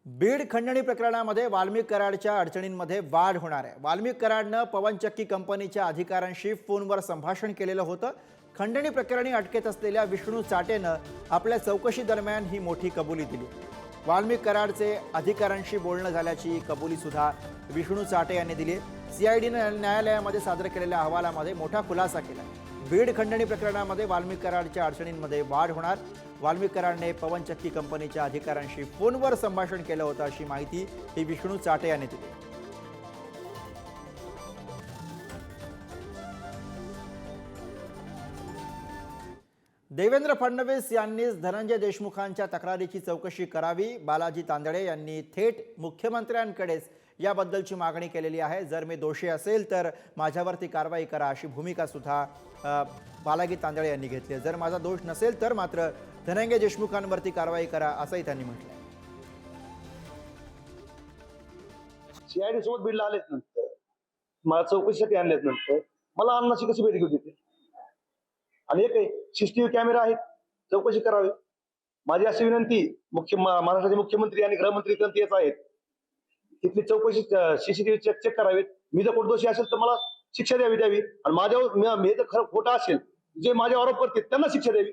बीड खंडणी प्रकरणामध्ये वाल्मिक कराडच्या अडचणींमध्ये वाढ होणार आहे। वाल्मिक कराडनं पवनचक्की कंपनीच्या अधिकाऱ्यांशी फोनवर संभाषण केलेलं होतं। खंडणी प्रकरणी अटकेत असलेल्या विष्णू चाटेनं आपल्या चौकशी दरम्यान ही मोठी कबुली दिली। वाल्मिक कराडचे अधिकाऱ्यांशी बोलणं झाल्याची कबुली सुद्धा विष्णू चाटे यांनी दिली। सीआयडीनं न्यायालयामध्ये सादर केलेल्या अहवालामध्ये मोठा खुलासा केला। बीड खंडणी प्रकरणामध्ये वाल्मिक कराडच्या अडचणींमध्ये वाढ होणार। वाल्मिक कराडने पवनचक्की कंपनीच्या अधिकाऱ्यांशी फोनवर संभाषण केलं होतं अशी माहिती ही विष्णू चाटे यांनी दिली। देवेंद्र फडणवीस यांनीच धनंजय देशमुखांच्या तक्रारीची चौकशी करावी। बालाजी तांदळे यांनी थेट मुख्यमंत्र्यांकडेच याबद्दलची मागणी केलेली आहे। जर मी दोषी असेल तर माझ्यावरती कारवाई करा अशी भूमिका सुद्धा बालाजी तांदळे यांनी घेतली आहे। जर माझा दोष नसेल तर मात्र धनंजय देशमुखांवरती कारवाई करा असंही त्यांनी म्हटलं। सीआयडी सोबत बीडला आलेच नंतर मला चौकशीसाठी आणलेच नंतर मला अन्नाची कशी भेट घेऊ देते? आणि एक सीसीटीव्ही कॅमेरा आहेत, चौकशी करावी। माझी अशी विनंती महाराष्ट्राचे मुख्यमंत्री आणि गृहमंत्री तेच आहेत, तिथली चौकशी सीसीटीव्ही चेक करावेत। मी जर कोण दोषी असेल तर मला शिक्षा द्यावी आणि माझ्यावर मी जर खरं खोटं असेल, जे माझे आरोप करतील त्यांना शिक्षा द्यावी।